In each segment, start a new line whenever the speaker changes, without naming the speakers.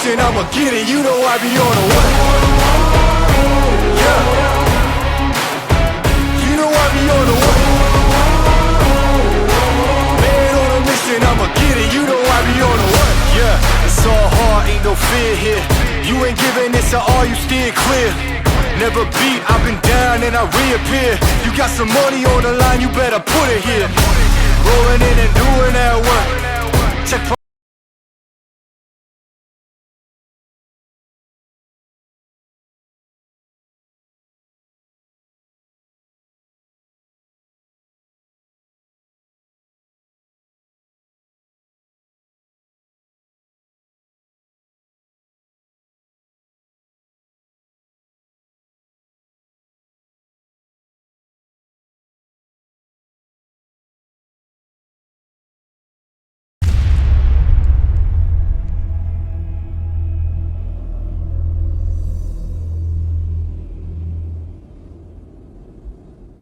mission, I'ma get it. You know I be on a what? Yeah. You know I be on a what? Man on a mission, I'ma get it. You know I be on a what? Yeah. It's all hard, ain't no fear here. You ain't giving this to all, you steer clear. Never beat, I've been down and I reappear. You got some money on the line, you better put it here. Rolling in and doing that work. Check.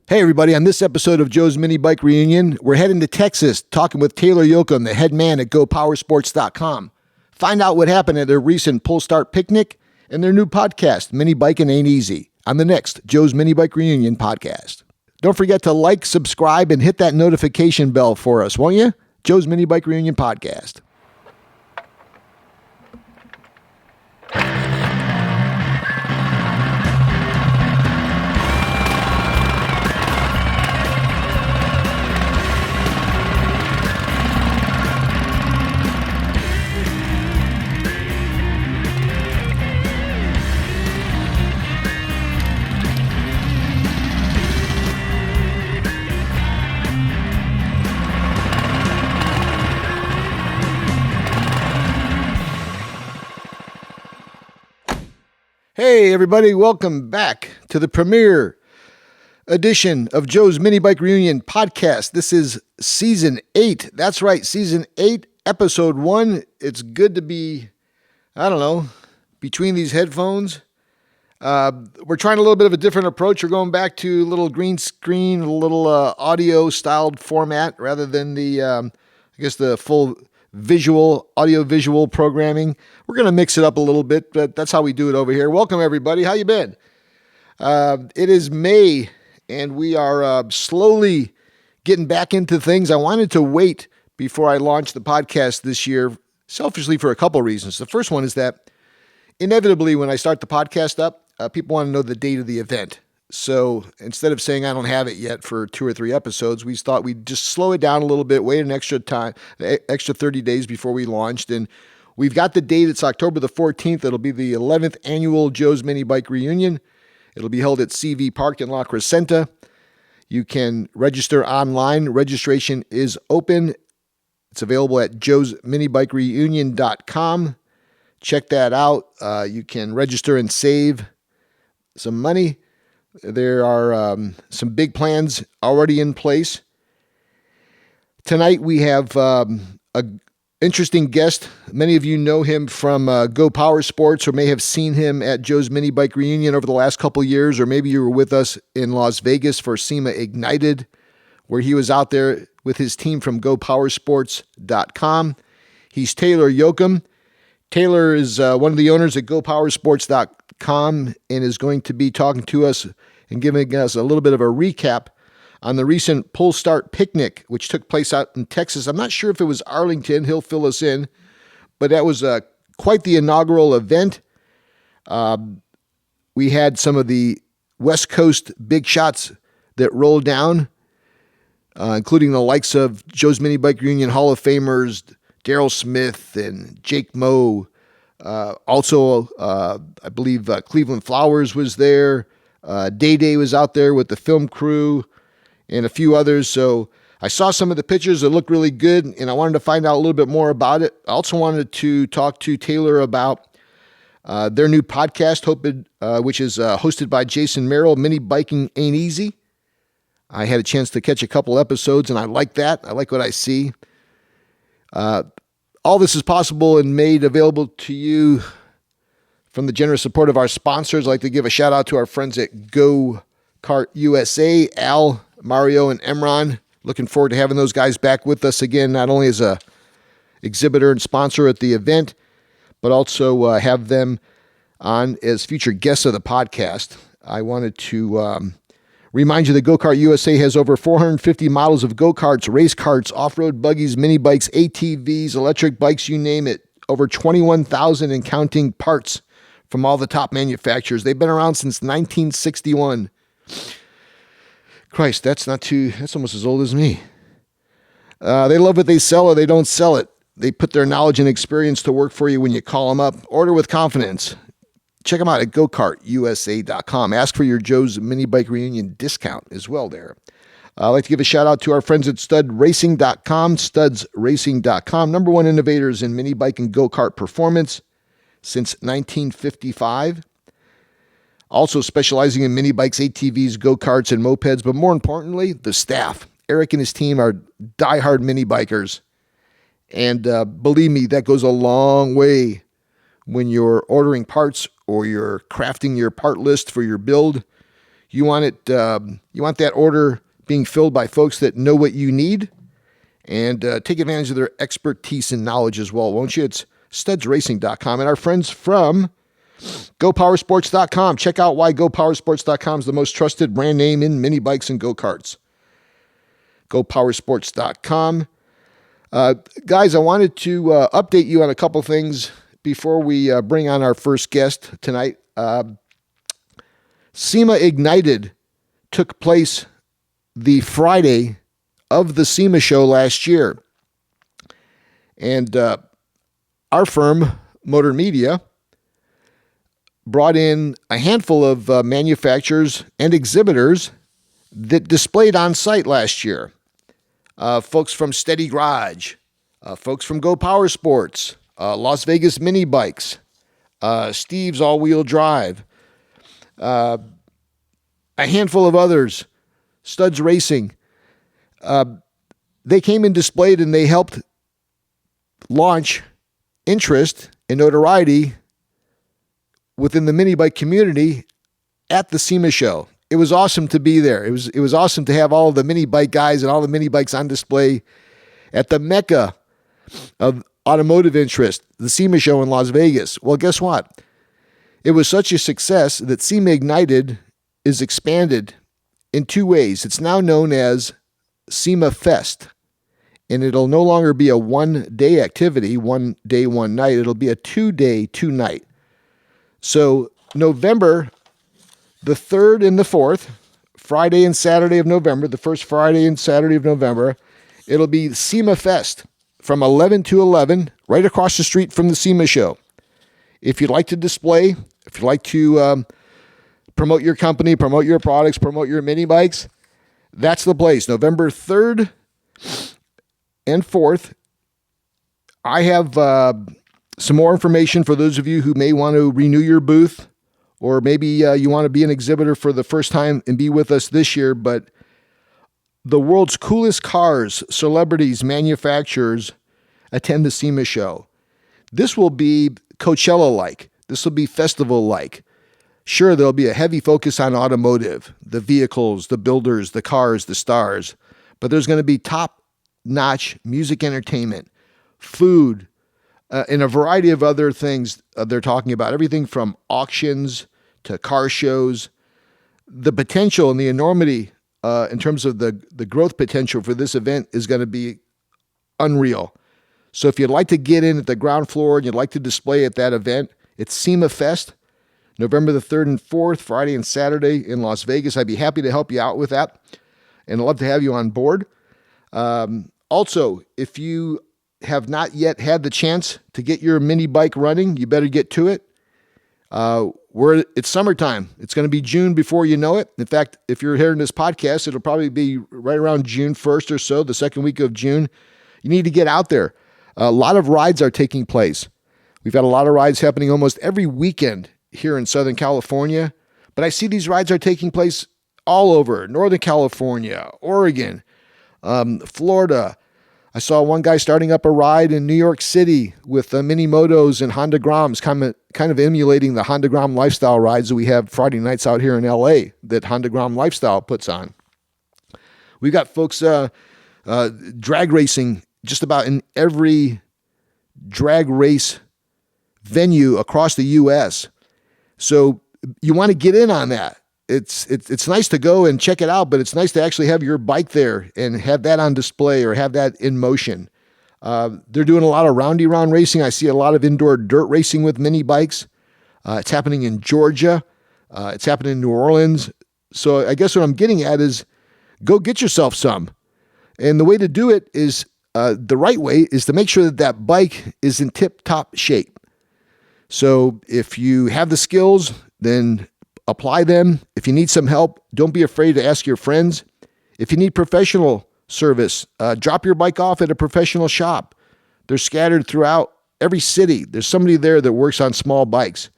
Hey everybody, on this episode of Joe's Minibike Reunion, we're heading to Texas, talking with Taylor Yochum, the head man at GoPowersports.com. Find out what happened at their recent Pull Start picnic and their new podcast, Minibiking Ain't Easy, on the next Joe's Minibike Reunion podcast. Don't forget to like, subscribe, and hit that notification bell for us, won't you? Joe's Minibike Reunion podcast. Hey everybody, welcome back to the premiere edition of Joe's Minibike Reunion podcast. This is season 8. That's right, season 8, episode 1. It's good to be, between these headphones. We're trying a little bit of a different approach. We're going back to a little green screen, a little audio styled format rather than the full audio-visual programming. We're going to mix it up a little bit, but that's how we do it over here. Welcome, everybody. How you been? It is May, and we are slowly getting back into things. I wanted to wait before I launched the podcast this year, selfishly for a couple reasons. The first one is that, inevitably, when I start the podcast up, people want to know the date of the event. So instead of saying I don't have it yet for 2 or 3 episodes, we thought we'd just slow it down a little bit, wait an extra 30 days before we launched. And we've got the date. It's October the 14th. It'll be the 11th annual Joe's Minibike Reunion. It'll be held at CV Park in La Crescenta. You can register online. Registration is open. It's available at joesminibikereunion.com. Check that out. You can register and save some money. There are some big plans already in place. Tonight we have an interesting guest. Many of you know him from Go Power Sports or may have seen him at Joe's Minibike Reunion over the last couple of years, or maybe you were with us in Las Vegas for SEMA Ignited, where he was out there with his team from GoPowersports.com. He's Taylor Yochum. Taylor is one of the owners at GoPowersports.com and is going to be talking to us and giving us a little bit of a recap on the recent Pull Start picnic, which took place out in Texas. I'm not sure if it was Arlington. He'll fill us in, but that was quite the inaugural event. We had some of the West Coast big shots that rolled down, including the likes of Joe's Minibike Reunion Hall of Famers, Daryl Smith and Jake Moe. Also, I believe Cleveland Flowers was there. Day was out there with the film crew and a few others. So I saw some of the pictures that looked really good, and I wanted to find out a little bit more about it. I also wanted to talk to Taylor about their new podcast, which is hosted by Jason Merrill, Minibiking Ain't Easy. I had a chance to catch a couple episodes, and I like that. I like what I see. All this is possible and made available to you from the generous support of our sponsors. I'd like to give a shout out to our friends at Go Kart USA, Al, Mario, and Emron. Looking forward to having those guys back with us again, not only as a exhibitor and sponsor at the event, but also have them on as future guests of the podcast. I wanted to remind you that Go-Kart USA has over 450 models of go-karts, race karts, off-road buggies, mini bikes, ATVs, electric bikes, you name it. Over 21,000 and counting parts from all the top manufacturers. They've been around since 1961. Christ, that's almost as old as me. They love what they sell or they don't sell it. They put their knowledge and experience to work for you when you call them up. Order with confidence. Check them out at gokartusa.com. Ask for your Joe's Minibike Reunion discount as well there. I'd like to give a shout out to our friends at studsracing.com, studsracing.com, number one innovators in mini bike and go-kart performance since 1955. Also specializing in mini bikes, ATVs, go-karts, and mopeds, but more importantly, the staff. Eric and his team are diehard mini bikers. And believe me, that goes a long way when you're ordering parts or you're crafting your part list for your build. You want that order being filled by folks that know what you need and take advantage of their expertise and knowledge as well, won't you? It's studsracing.com. And our friends from GoPowersports.com. Check out why GoPowersports.com is the most trusted brand name in mini bikes and go-karts. GoPowersports.com. Guys, I wanted to update you on a couple things before we bring on our first guest tonight. SEMA Ignited took place the Friday of the SEMA show last year. And our firm, Motor Media, brought in a handful of manufacturers and exhibitors that displayed on site last year. Folks from Steady Garage, folks from Go Power Sports, Las Vegas Mini Bikes, Steve's All-Wheel Drive, a handful of others, Studs Racing. They came and displayed and they helped launch interest and notoriety within the mini bike community at the SEMA show. It was awesome to be there. It was awesome to have all of the mini bike guys and all the mini bikes on display at the mecca of automotive interest, the SEMA show in Las Vegas. Well, guess what? It was such a success that SEMA Ignited is expanded in two ways. It's now known as SEMAFEST, and it'll no longer be a one-day activity, one day, one night. It'll be a 2-day, 2-night. So November the 3rd and the 4th, Friday and Saturday of November, the first Friday and Saturday of November, it'll be SEMAFEST from 11 to 11, right across the street from the SEMA show. If you'd like to display, if you'd like to promote your company, promote your products, promote your mini bikes, that's the place. November 3rd and 4th. I have some more information for those of you who may want to renew your booth, or maybe you want to be an exhibitor for the first time and be with us this year. But the world's coolest cars, celebrities, manufacturers attend the SEMA show. This will be Coachella-like. This will be festival-like. Sure, there'll be a heavy focus on automotive, the vehicles, the builders, the cars, the stars, but there's going to be top-notch music entertainment, food, and a variety of other things they're talking about, everything from auctions to car shows. The potential and the enormity in terms of the growth potential for this event is going to be unreal. So if you'd like to get in at the ground floor and you'd like to display at that event, it's SEMAFest, November the 3rd and 4th, Friday and Saturday in Las Vegas. I'd be happy to help you out with that, and I'd love to have you on board. Also, if you have not yet had the chance to get your mini bike running, you better get to it. It's summertime. It's going to be June before you know it. In fact, if you're hearing this podcast, it'll probably be right around June 1st or so, the second week of June. You need to get out there. A lot of rides are taking place. We've got a lot of rides happening almost every weekend here in Southern California, but I see these rides are taking place all over Northern California, Oregon, Florida. I saw one guy starting up a ride in New York City with mini motos and Honda Groms, kind of emulating the Honda Grom lifestyle rides that we have Friday nights out here in LA that Honda Grom Lifestyle puts on. We've got folks drag racing just about in every drag race venue across the U.S. So you want to get in on that. It's nice to go and check it out, but it's nice to actually have your bike there and have that on display or have that in motion. They're doing a lot of roundy round racing. I see a lot of indoor dirt racing with mini bikes. It's happening in Georgia. It's happening in New Orleans. So I guess what I'm getting at is go get yourself some. And the way to do it is, the right way is to make sure that that bike is in tip-top shape. So if you have the skills, then apply them. If you need some help, don't be afraid to ask your friends. If you need professional service, drop your bike off at a professional shop. They're scattered throughout every city. There's somebody there that works on small bikes.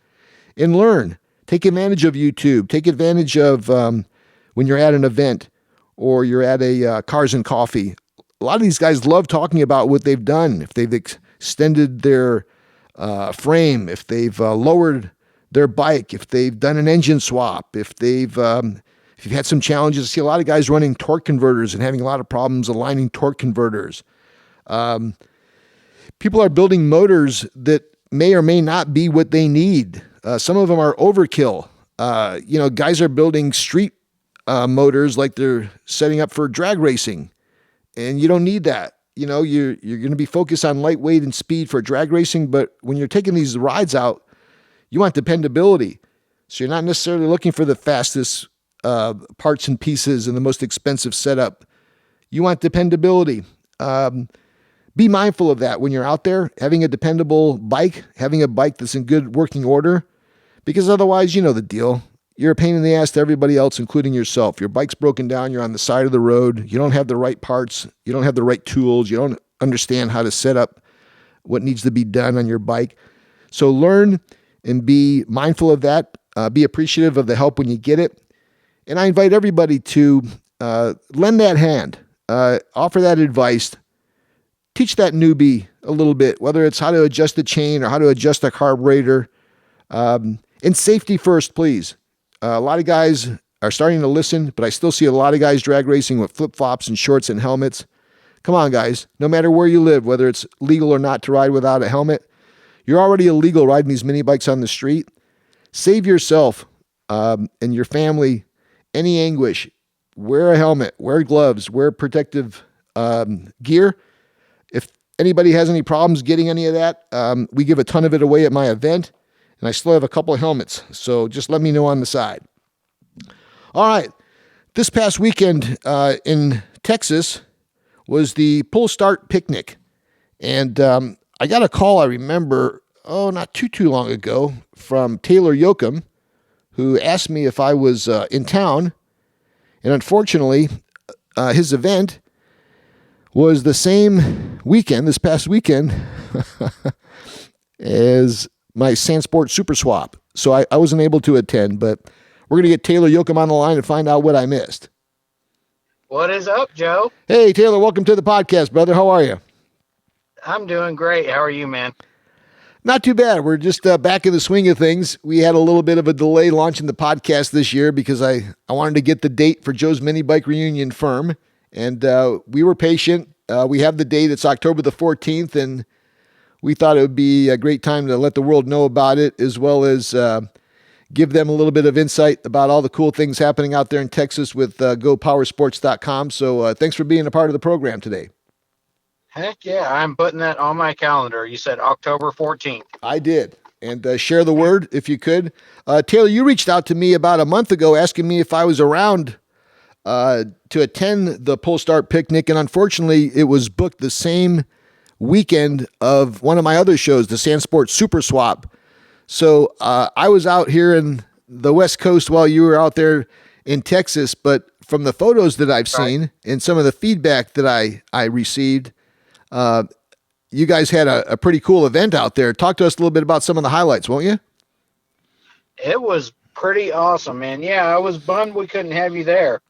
And learn. Take advantage of YouTube. Take advantage of when you're at an event or you're at a Cars and Coffee. A lot of these guys love talking about what they've done. If they've extended their frame, if they've lowered their bike, if they've done an engine swap, if you've had some challenges. I see a lot of guys running torque converters and having a lot of problems aligning torque converters. People are building motors that may or may not be what they need. Some of them are overkill. Guys are building street motors like they're setting up for drag racing, and you don't need that. You're going to be focused on lightweight and speed for drag racing, but when you're taking these rides out, you want dependability. So you're not necessarily looking for the fastest parts and pieces and the most expensive setup. You want dependability. Be mindful of that when you're out there, having a dependable bike, having a bike that's in good working order, because otherwise, you know the deal. You're a pain in the ass to everybody else, including yourself. Your bike's broken down. You're on the side of the road. You don't have the right parts. You don't have the right tools. You don't understand how to set up what needs to be done on your bike. So learn and be mindful of that. Be appreciative of the help when you get it. And I invite everybody to lend that hand, offer that advice, teach that newbie a little bit, whether it's how to adjust the chain or how to adjust a carburetor. And safety first, please. A lot of guys are starting to listen, but I still see a lot of guys drag racing with flip-flops and shorts and helmets. Come on, guys. No matter where you live, whether it's legal or not to ride without a helmet, you're already illegal riding these mini bikes on the street. Save yourself and your family any anguish. Wear a helmet, wear gloves, wear protective gear. If anybody has any problems getting any of that, we give a ton of it away at my event, and I still have a couple of helmets, so just let me know on the side. All right, this past weekend in Texas was the Pull Start Picnic, and I got a call, I remember, not too long ago, from Taylor Yochum, who asked me if I was in town, and unfortunately, his event was the same weekend, this past weekend, as my Sandsport Super Swap. So I wasn't able to attend, but we're going to get Taylor Yochum on the line and find out what I missed.
What is up, Joe?
Hey, Taylor, welcome to the podcast, brother. How are you?
I'm doing great. How are you, man?
Not too bad. We're just back in the swing of things. We had a little bit of a delay launching the podcast this year because I wanted to get the date for Joe's Minibike Reunion firm, and we were patient. We have the date. It's October the 14th, and we thought it would be a great time to let the world know about it, as well as give them a little bit of insight about all the cool things happening out there in Texas with GoPowersports.com. So thanks for being a part of the program today.
Heck yeah, I'm putting that on my calendar. You said October 14th.
I did. And share the word if you could. Taylor, you reached out to me about a month ago asking me if I was around to attend the Pull Start Picnic, and unfortunately, it was booked the same weekend of one of my other shows, the Sandsport Super Swap. So I was out here in the West Coast while you were out there in Texas, but from the photos that I've seen and some of the feedback that I received, you guys had a pretty cool event out there. Talk to us a little bit about some of the highlights, won't you?
It was pretty awesome, man. Yeah, I was bummed we couldn't have you there.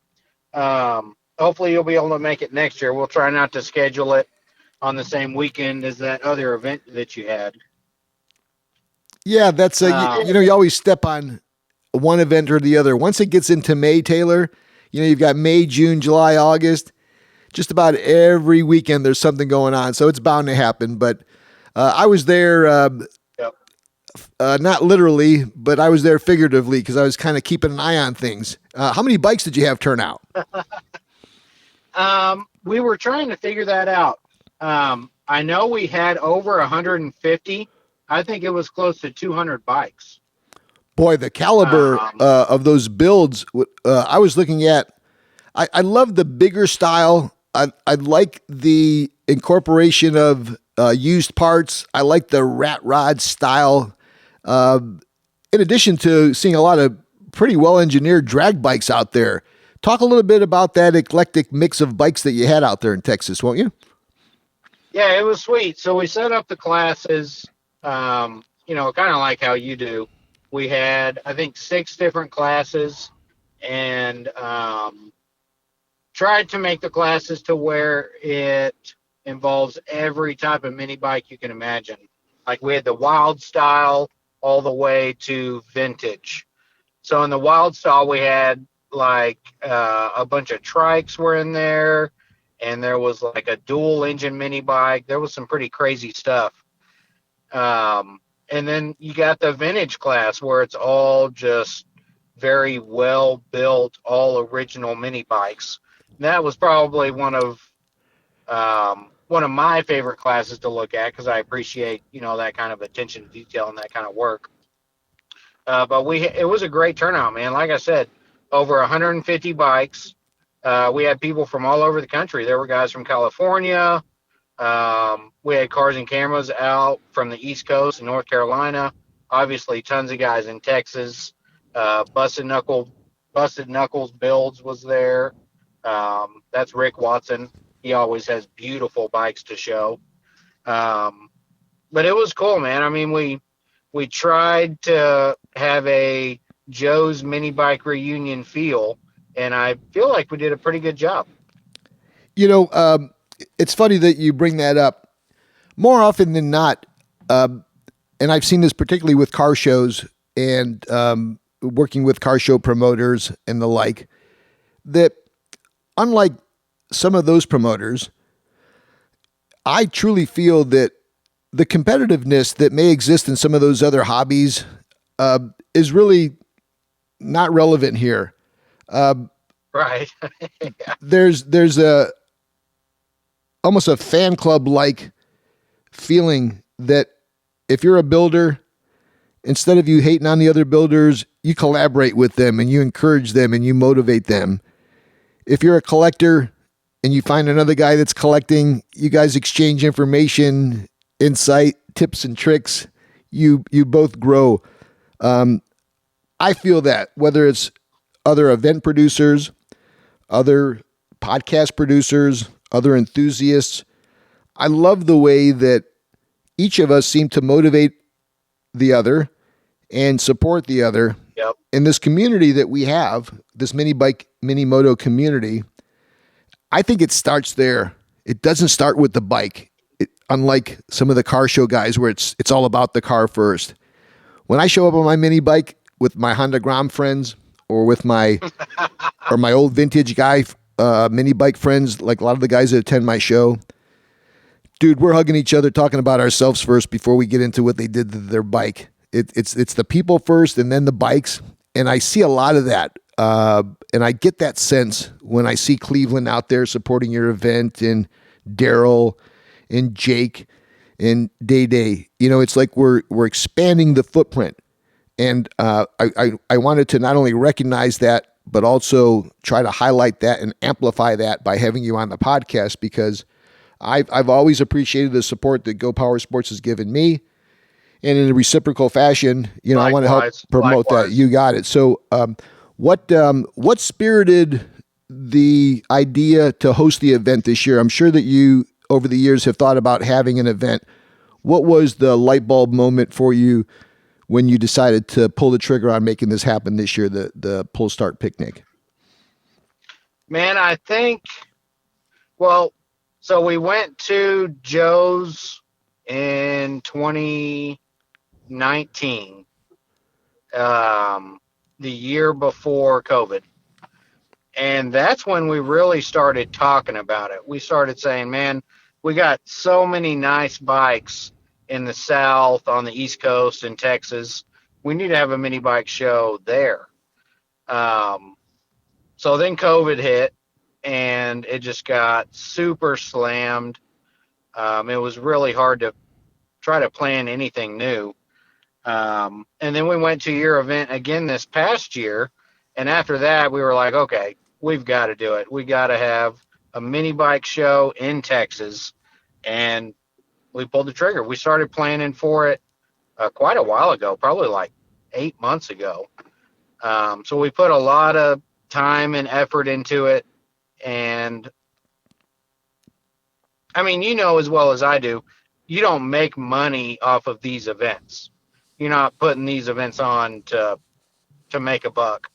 Hopefully you'll be able to make it next year. We'll try not to schedule it on the same weekend as that other event that you had.
Yeah, that's you always step on one event or the other. Once it gets into May, Taylor, you've got May, June, July, August. Just about every weekend there's something going on, so it's bound to happen. But I was there not literally, but I was there figuratively because I was kind of keeping an eye on things. How many bikes did you have turn out?
We were trying to figure that out. I know we had over 150. I think it was close to 200 bikes.
Boy, the caliber of those builds, I was looking at, I love the bigger style. I like the incorporation of used parts. I like the rat rod style. In addition to seeing a lot of pretty well-engineered drag bikes out there. Talk a little bit about that eclectic mix of bikes that you had out there in Texas, won't you?
Yeah, it was sweet. So we set up the classes, kind of like how you do. We had, I think, 6 different classes, and tried to make the classes to where it involves every type of mini bike you can imagine. Like we had the wild style all the way to vintage. So in the wild style, we had like a bunch of trikes were in there, and there was like a dual engine mini bike. There was some pretty crazy stuff. And then you got the vintage class where it's all just very well built, all original mini bikes. And that was probably one of my favorite classes to look at because I appreciate that kind of attention to detail and that kind of work. But it was a great turnout, man. Like I said, over 150 bikes. We had people from all over the country. There were guys from California. We had cars and cameras out from the East Coast and North Carolina. Obviously, tons of guys in Texas. Busted Knuckles Builds was there. That's Rick Watson. He always has beautiful bikes to show. But it was cool, man. I mean, we tried to have a Joe's Minibike Reunion feel, and I feel like we did a pretty good job.
It's funny that you bring that up. More often than not, and I've seen this particularly with car shows and working with car show promoters and the like, that unlike some of those promoters, I truly feel that the competitiveness that may exist in some of those other hobbies is really not relevant here.
Right.
Yeah. There's a almost a fan club like feeling that if you're a builder, instead of you hating on the other builders, you collaborate with them and you encourage them and you motivate them. If you're a collector and you find another guy that's collecting, you guys exchange information, insight, tips and tricks. You both grow. I feel that whether it's other event producers, other podcast producers, other enthusiasts, I love the way that each of us seem to motivate the other and support the other.
Yep.
In this community that we have, this mini bike, mini moto community. I think it starts there. It doesn't start with the bike. Unlike some of the car show guys where it's all about the car first. When I show up on my mini bike with my Honda Grom friends or with my old vintage guy mini bike friends, like a lot of the guys that attend my show, dude, we're hugging each other, talking about ourselves first before we get into what they did to their bike. It's the people first and then the bikes. And I see a lot of that. And I get that sense when I see Cleveland out there supporting your event and Daryl and Jake and Day Day. It's like we're expanding the footprint. And I wanted to not only recognize that, but also try to highlight that and amplify that by having you on the podcast, because I've always appreciated the support that Go Power Sports has given me. And in a reciprocal fashion, I want to help promote that. You got it. So what spirited the idea to host the event this year? I'm sure that you, over the years, have thought about having an event. What was the light bulb moment for you when you decided to pull the trigger on making this happen this year, the Pull Start Picnic?
Man, I think, so we went to Joe's in 2019, the year before COVID. And that's when we really started talking about it. We started saying, man, we got so many nice bikes in the South, on the East Coast, in Texas. We need to have a mini bike show there. So then COVID hit, and it just got super slammed. It was really hard to try to plan anything new. And then we went to your event again this past year. And after that, we were like, okay, we've got to do it. We got to have a mini bike show in Texas. And we pulled the trigger. We started planning for it quite a while ago, probably like 8 months ago. So we put a lot of time and effort into it. And I mean, you know as well as I do, you don't make money off of these events. You're not putting these events on to make a buck.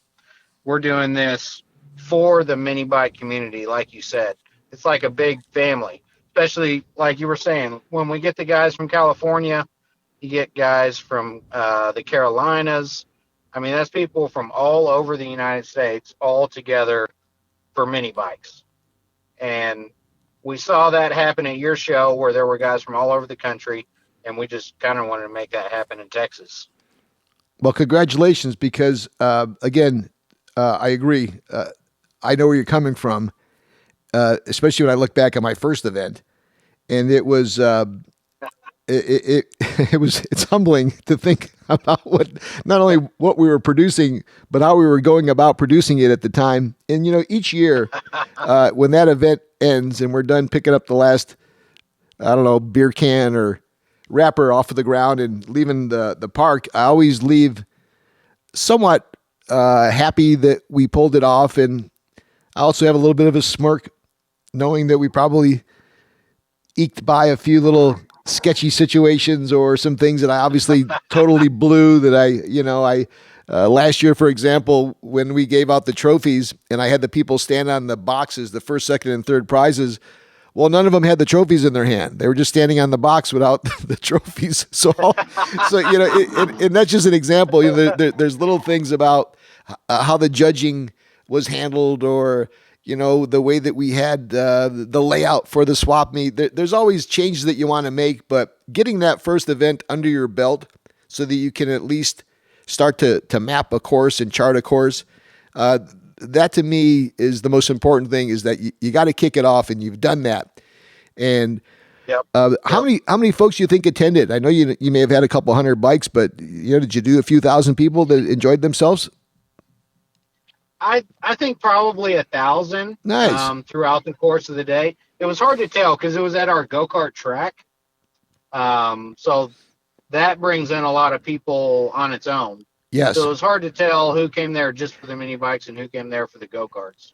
We're doing this for the mini bike community, like you said. It's like a big family, especially like you were saying, when we get the guys from California, you get guys from the Carolinas. I mean, that's people from all over the United States all together for mini bikes. And we saw that happen at your show where there were guys from all over the country, and we just kind of wanted to make that happen in Texas.
Well, congratulations, because, again, I agree. I know where you're coming from, especially when I look back at my first event, and it was it's humbling to think about not only what we were producing, but how we were going about producing it at the time. And, you know, each year when that event ends and we're done picking up the last, I don't know, beer can or wrapper off of the ground and leaving the park, I always leave somewhat happy that we pulled it off. And I also have a little bit of a smirk knowing that we probably eked by a few little sketchy situations or some things that I obviously totally blew that I last year, for example, when we gave out the trophies and I had the people stand on the boxes, the first, second, and third prizes. Well, none of them had the trophies in their hand. They were just standing on the box without the trophies. So you know, and that's just an example. You know, there's little things about how the judging was handled, or you know, the way that we had the layout for the swap meet. There's always changes that you want to make, but getting that first event under your belt so that you can at least start to map a course and chart a course, that to me is the most important thing, is that you got to kick it off, and you've done that. And
Yep.
How many folks do you think attended? I know you may have had a couple hundred bikes, but you know, did you do a few thousand people that enjoyed themselves?
I think probably 1,000.
Nice.
Throughout the course of the day. It was hard to tell because it was at our go-kart track. So that brings in a lot of people on its own.
Yes.
So it was hard to tell who came there just for the mini bikes and who came there for the go-karts.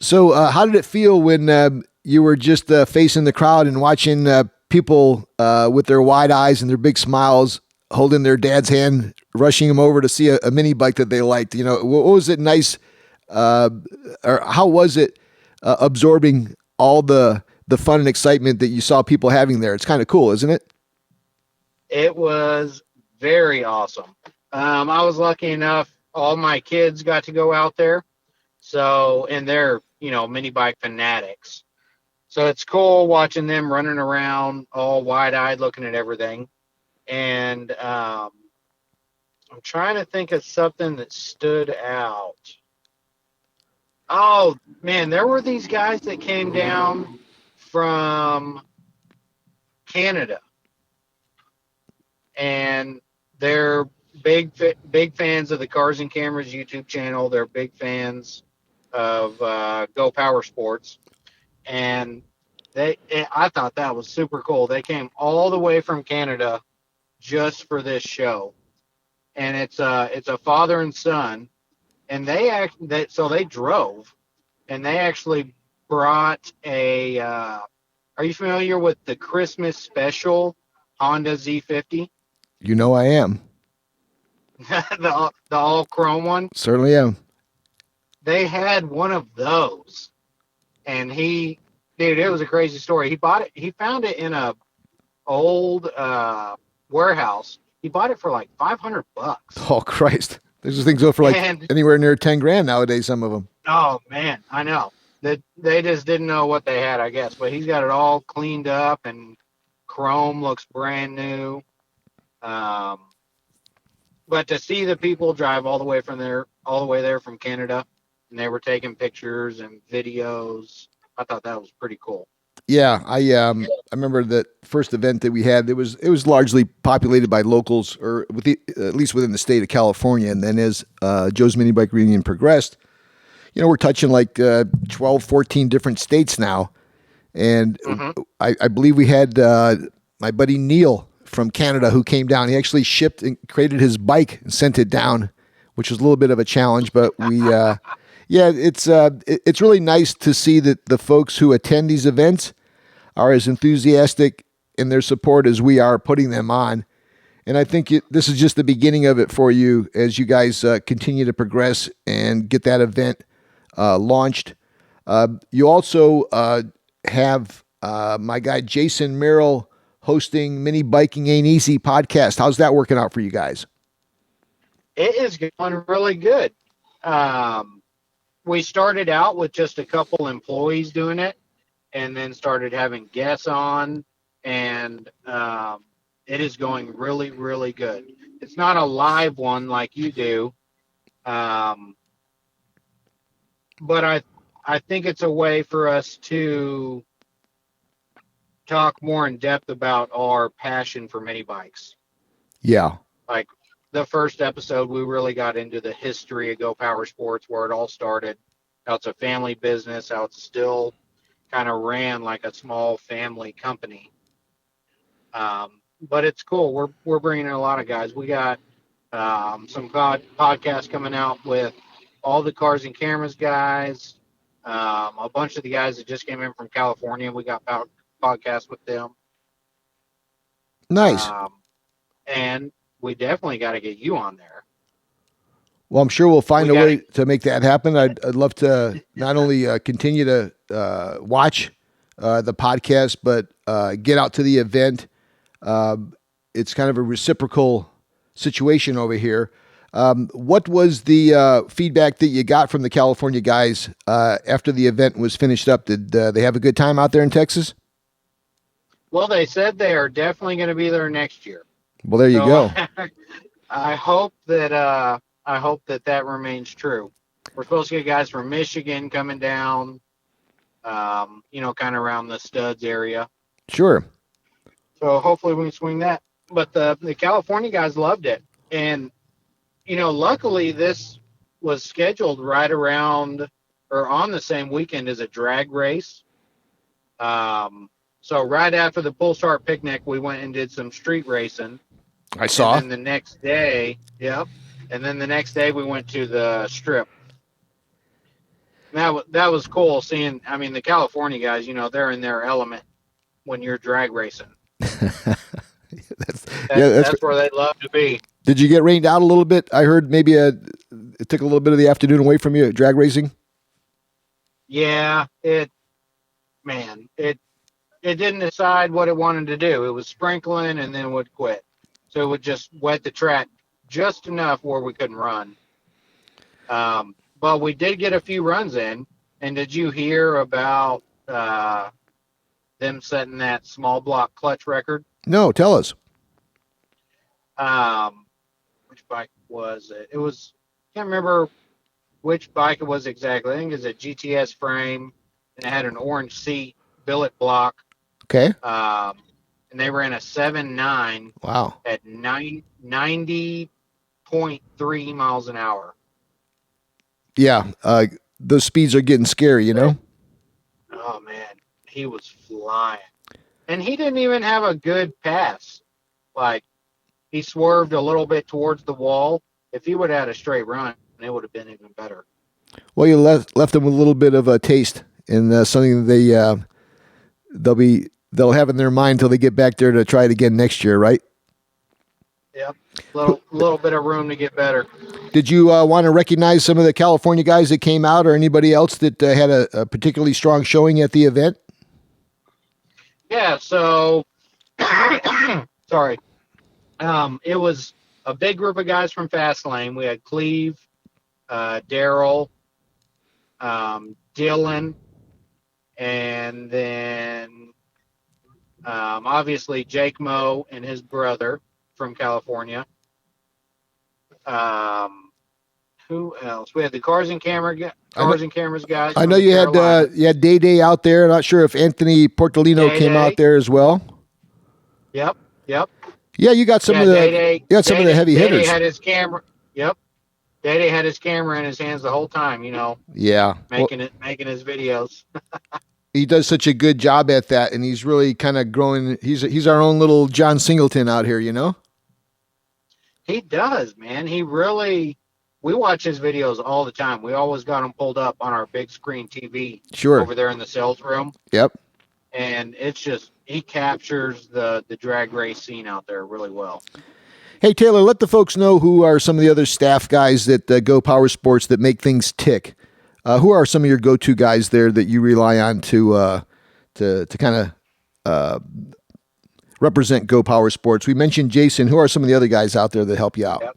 So how did it feel when you were just facing the crowd and watching people with their wide eyes and their big smiles, holding their dad's hand, rushing them over to see a mini bike that they liked? You know, what was it nice, or how was it absorbing all the fun and excitement that you saw people having there? It's kind of cool, isn't it?
It was very awesome. I was lucky enough, all my kids got to go out there. So, and they're, you know, mini bike fanatics. So it's cool watching them running around all wide-eyed looking at everything. And I'm trying to think of something that stood out. Oh, man, there were these guys that came down from Canada. And they're big fans of the Cars and Cameras YouTube channel. They're big fans of Go Power Sports. And I thought that was super cool. They came all the way from Canada just for this show. And it's a father and son. And so they drove, and they actually brought a. Are you familiar with the Christmas special Honda Z50?
You know I am.
the all chrome one.
Certainly am.
They had one of those, and dude, it was a crazy story. He bought it. He found it in a old warehouse. He bought it for like $500.
Oh Christ! Those things go for like anywhere near 10 grand nowadays. Some of them.
Oh man, I know that they just didn't know what they had, I guess. But he's got it all cleaned up and chrome looks brand new. But to see the people drive all the way there from Canada, and they were taking pictures and videos, I thought that was pretty cool.
Yeah, I remember that first event that we had. It was largely populated by locals, or at least within the state of California. And then as Joe's Minibike Reunion progressed, we're touching like 12, 14 different states now. And I believe we had my buddy Neil from Canada who came down. He actually shipped and created his bike and sent it down, which was a little bit of a challenge. But it's really nice to see that the folks who attend these events are as enthusiastic in their support as we are putting them on. And I think this is just the beginning of it for you as you guys continue to progress and get that event launched. You also have my guy Jason Merrill hosting Mini Biking Ain't Easy podcast. How's that working out for you guys?
It is going really good. We started out with just a couple employees doing it, and then started having guests on, and it is going really, really good. It's not a live one like you do, but I think it's a way for us to talk more in depth about our passion for mini bikes.
Yeah.
Like the first episode, we really got into the history of Go Power Sports, where it all started, how it's a family business, how it's still kind of ran like a small family company. But it's cool. We're bringing in a lot of guys. We got some podcasts coming out with all the Cars and Cameras guys, a bunch of the guys that just came in from California. We got podcasts with them.
Nice.
And we definitely got to get you on there.
Well, I'm sure we'll find a way to make that happen. I'd love to not only continue to watch the podcast, but get out to the event. It's kind of a reciprocal situation over here. What was the feedback that you got from the California guys after the event was finished up? Did they have a good time out there in Texas?
Well, they said they are definitely going to be there next year.
Well, there you go.
I hope that remains true. We're supposed to get guys from Michigan coming down, kind of around the Studs area.
Sure.
So hopefully we can swing that. But the California guys loved it. And, luckily this was scheduled right around or on the same weekend as a drag race. So right after the Pull Start Picnic, we went and did some street racing.
I saw.
And then the next day, and then the next day we went to the Strip. And that was cool seeing. I mean, the California guys, they're in their element when you're drag racing. That's where they love to be.
Did you get rained out a little bit? I heard maybe it took a little bit of the afternoon away from you at drag racing.
Yeah, it didn't decide what it wanted to do. It was sprinkling and then would quit. So it would just wet the track just enough where we couldn't run. But we did get a few runs in. And did you hear about them setting that small block clutch record?
No, tell us.
Which bike was it? Can't remember which bike it was exactly. I think it was a GTS frame, and it had an orange seat, billet block.
Okay.
And they ran a 7.9.
Wow.
At 90.3 miles an hour.
Yeah. Those speeds are getting scary,
Oh, man. He was flying. And he didn't even have a good pass. Like, he swerved a little bit towards the wall. If he would have had a straight run, it would have been even better.
Well, you left them with a little bit of a taste and something that they'll have in their mind until they get back there to try it again next year, right?
Yep. Little bit of room to get better.
Did you want to recognize some of the California guys that came out, or anybody else that had a particularly strong showing at the event?
Yeah. So, sorry. It was a big group of guys from Fastlane. We had Cleve, Daryl, Dylan, and then Obviously, Jake Moe and his brother from California. Who else? We had the Cars and Cameras guys
I
from
know
the
you had
Carolinas.
Day Day out there. Not sure if Anthony Portolino
Day
came out
Day.
there as well.
Yep.
Yeah, you got some
Yeah,
of
Day
the
Day.
you got some of the heavy
Day Day
hitters.
had his camera. Yep. Day Day had his camera in his hands the whole time.
Yeah, well,
making his videos.
he does such a good job at that, and he's really kind of growing. He's our own little John Singleton out here, you know.
He does, man. He really. We watch his videos all the time. We always got him pulled up on our big screen TV
Sure.
over there in the sales room,
Yep.
and it's just he captures the drag race scene out there really well.
Hey Taylor, let the folks know who are some of the other staff guys that Go Power Sports that make things tick. Who are some of your go-to guys there that you rely on to kind of represent Go Power Sports? We mentioned Jason. Who are some of the other guys out there that help you out?
Yep.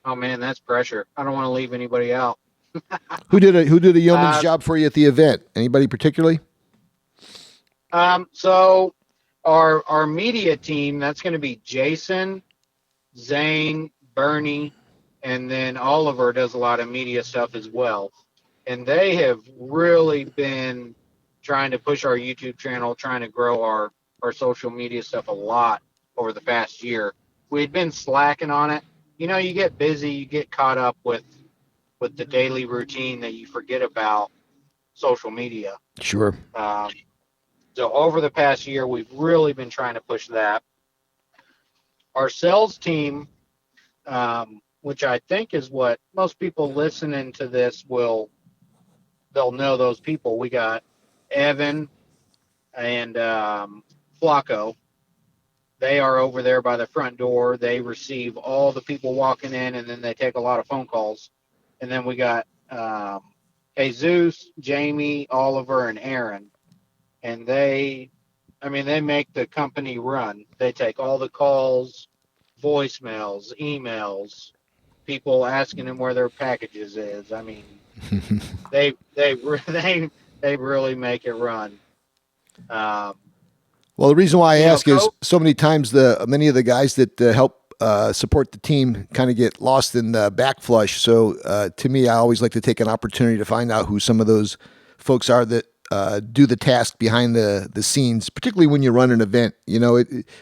Oh man, that's pressure. I don't want to leave anybody out.
Who did a yeoman's job for you at the event? Anybody particularly?
So our media team, that's going to be Jason, Zane, Bernie, and then Oliver does a lot of media stuff as well. And they have really been trying to push our YouTube channel, trying to grow our social media stuff a lot over the past year. We'd been slacking on it. You get busy, you get caught up with the daily routine that you forget about social media.
Sure.
So over the past year, we've really been trying to push that. Our sales team, which I think is what most people listening to this they'll know those people. We got Evan and Flacco. They are over there by the front door. They receive all the people walking in, and then they take a lot of phone calls. And then we got Jesus, Jamie, Oliver, and Aaron. And they make the company run. They take all the calls, voicemails, emails, people asking them where their packages is. I mean, they really make it run.
Well, the reason why I ask is so many times many of the guys that help support the team kind of get lost in the backflush. So to me, I always like to take an opportunity to find out who some of those folks are that do the task behind the scenes, particularly when you run an event.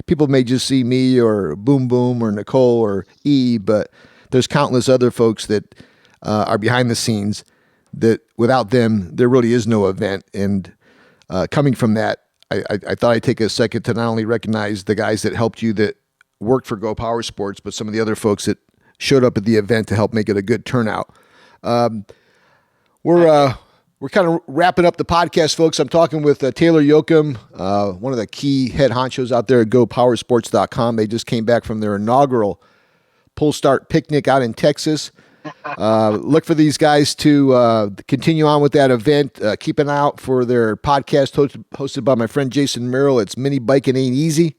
People may just see me or Boom Boom or Nikole or E, but there's countless other folks that are behind the scenes that without them, there really is no event. And coming from that, I thought I'd take a second to not only recognize the guys that helped you that worked for Go Power Sports, but some of the other folks that showed up at the event to help make it a good turnout. We're kind of wrapping up the podcast, folks. I'm talking with Taylor Yochum, one of the key head honchos out there at GoPowersports.com. They just came back from their inaugural pull start picnic out in Texas. Look for these guys to continue on with that event. Keep an eye out for their podcast hosted by my friend Jason Merrill. It's Minibike Ain't Easy.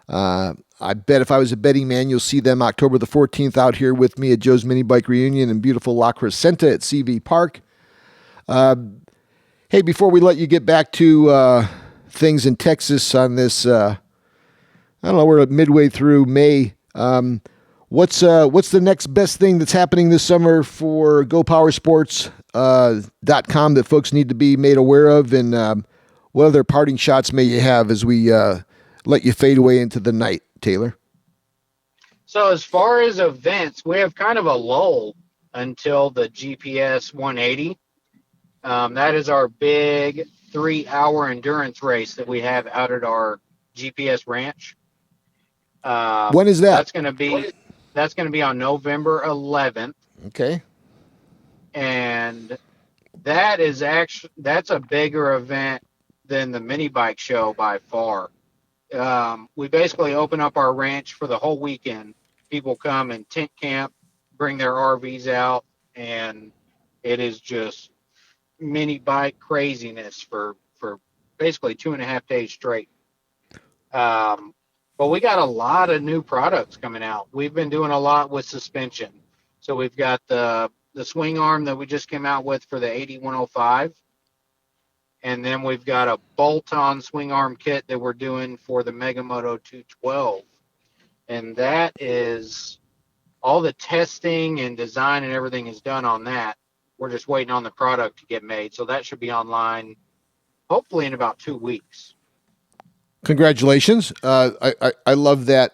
I bet if I was a betting man, you'll see them October the 14th out here with me at Joe's Minibike Reunion in beautiful La Crescenta at CV Park. Hey, before we let you get back to things in Texas on this, I don't know, we're midway through May. What's the next best thing that's happening this summer for GoPowersports.com that folks need to be made aware of, and what other parting shots may you have as we let you fade away into the night, Taylor?
So as far as events, we have kind of a lull until the GPS 180. That is our big 3-hour endurance race that we have out at our GPS ranch.
When is that?
That's going to be on November 11th.
Okay.
And that's a bigger event than the mini bike show by far. We basically open up our ranch for the whole weekend. People come and tent camp, bring their RVs out, and it is just mini bike craziness for basically 2.5 days straight. But we got a lot of new products coming out. We've been doing a lot with suspension. So we've got the swing arm that we just came out with for the 8105. And then we've got a bolt-on swing arm kit that we're doing for the Megamoto 212. And that is all the testing and design and everything is done on that. We're just waiting on the product to get made. So that should be online hopefully in about 2 weeks.
Congratulations. I love that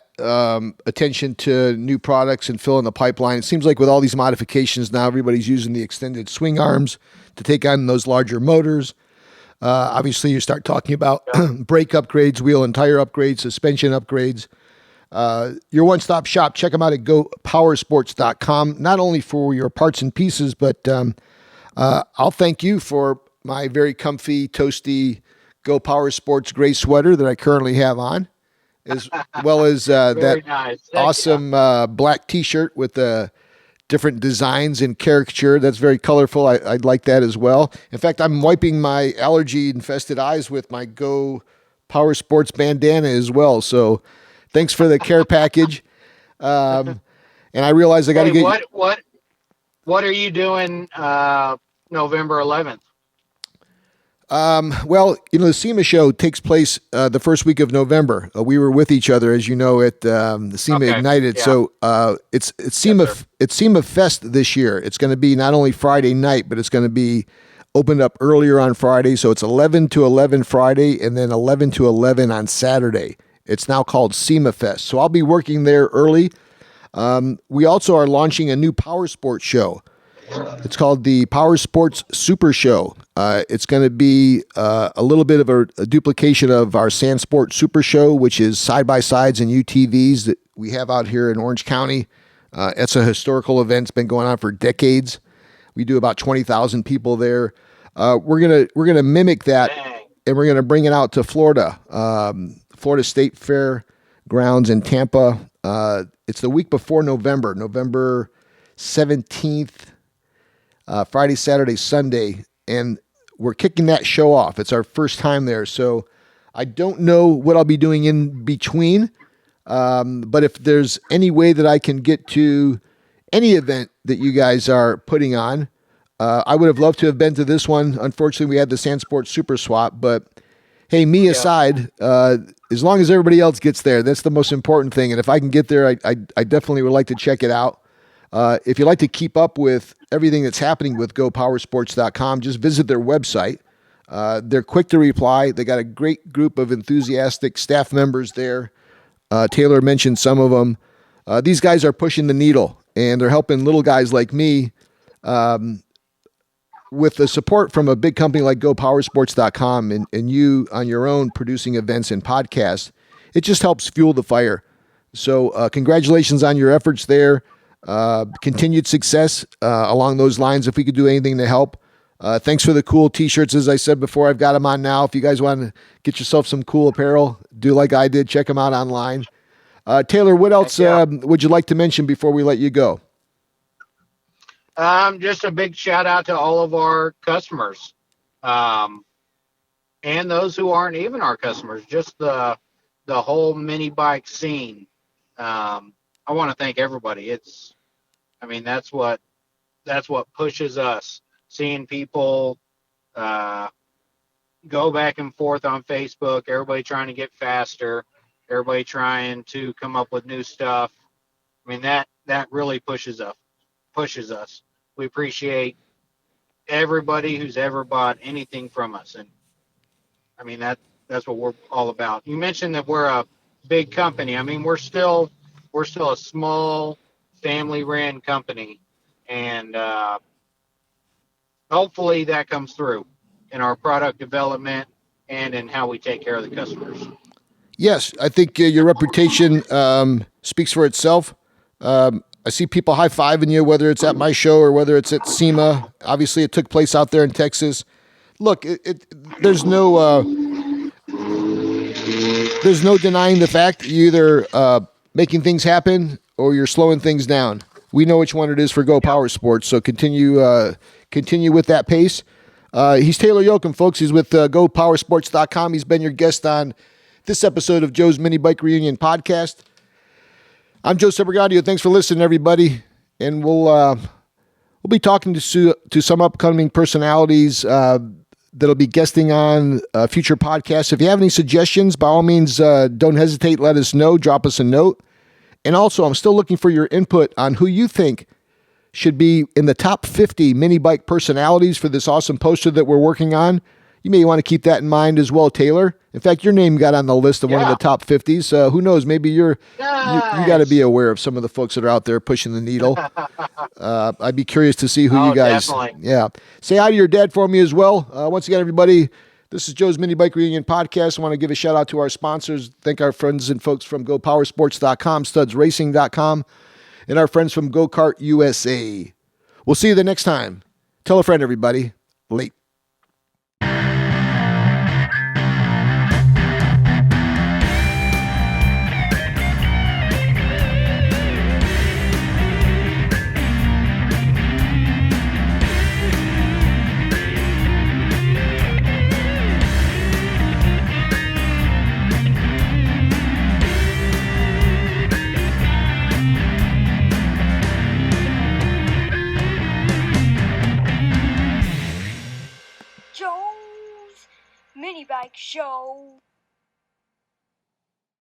attention to new products and filling the pipeline. It seems like with all these modifications now, everybody's using the extended swing arms to take on those larger motors. Obviously, you start talking about brake upgrades, wheel and tire upgrades, suspension upgrades. Your one-stop shop, check them out at gopowersports.com, not only for your parts and pieces, but I'll thank you for my very comfy, toasty Go Power Sports gray sweater that I currently have on, as well as that
nice.
awesome black T-shirt with different designs and caricature. That's very colorful. I'd like that as well. In fact, I'm wiping my allergy-infested eyes with my Go Power Sports bandana as well. So thanks for the care package. And I realize I got to get...
What are you doing November 11th?
Well, the SEMA show takes place the first week of November. We were with each other, as you know, at the SEMA Ignited. Yeah. So it's SEMAFEST this year. It's going to be not only Friday night, but it's going to be opened up earlier on Friday. So it's 11 to 11 Friday and then 11 to 11 on Saturday. It's now called SEMAFEST. So I'll be working there early. We also are launching a new power sports show. It's called the Power Sports Super Show. It's going to be a little bit of a duplication of our Sand Sport Super Show, which is side-by-sides and UTVs that we have out here in Orange County. It's a historical event. It's been going on for decades. We do about 20,000 people there. We're gonna mimic that, and we're gonna bring it out to Florida, Florida State Fair grounds in Tampa. It's the week before November 17th. Friday, Saturday, Sunday, and we're kicking that show off. It's our first time there, so I don't know what I'll be doing in between, but if there's any way that I can get to any event that you guys are putting on, I would have loved to have been to this one. Unfortunately, we had the Sand Sports Super Swap, but hey, me aside, as long as everybody else gets there, that's the most important thing, and if I can get there, I definitely would like to check it out. If you'd like to keep up with everything that's happening with gopowersports.com, just visit their website. They're quick to reply. They got a great group of enthusiastic staff members there. Taylor mentioned some of them. These guys are pushing the needle, and they're helping little guys like me with the support from a big company like gopowersports.com and you on your own producing events and podcasts. It just helps fuel the fire. So congratulations on your efforts there. Continued success along those lines. If we could do anything to help, thanks for the cool T-shirts. As I said before, I've got them on now. If you guys want to get yourself some cool apparel, do like I did. Check them out online. Taylor, what else would you like to mention before we let you go?
Just a big shout out to all of our customers, and those who aren't even our customers. Just the whole mini bike scene. I want to thank everybody. That's what pushes us. Seeing people go back and forth on Facebook, everybody trying to get faster, everybody trying to come up with new stuff. That really pushes us. We appreciate everybody who's ever bought anything from us, and that's what we're all about. You mentioned that we're a big company. We're still a small family-ran company, and hopefully that comes through in our product development and in how we take care of the customers.
Yes, I think your reputation speaks for itself. I see people high-fiving you, whether it's at my show or whether it's at SEMA. Obviously, it took place out there in Texas. Look, there's no denying the fact you're either making things happen or you're slowing things down. We know which one it is for Go Power Sports, so continue with that pace. He's Taylor Yochum, folks. He's with GoPowerSports.com. He's been your guest on this episode of Joe's Minibike Reunion podcast. I'm Joe Sebergandio. Thanks for listening, everybody. And we'll be talking to some upcoming personalities that'll be guesting on future podcasts. If you have any suggestions, by all means, don't hesitate. Let us know. Drop us a note. And also, I'm still looking for your input on who you think should be in the top 50 mini bike personalities for this awesome poster that we're working on. You may want to keep that in mind as well, Taylor. In fact, your name got on the list of one of the top 50s. Who knows? Maybe you got to be aware of some of the folks that are out there pushing the needle. I'd be curious to see who you guys.
Definitely.
Yeah. Say hi to your dad for me as well. Once again, everybody, this is Joe's Minibike Reunion podcast. I want to give a shout out to our sponsors. Thank our friends and folks from GoPowersports.com, StudsRacing.com, and our friends from Go Kart USA. We'll see you the next time. Tell a friend, everybody. Late.
Joe's Minibike Show.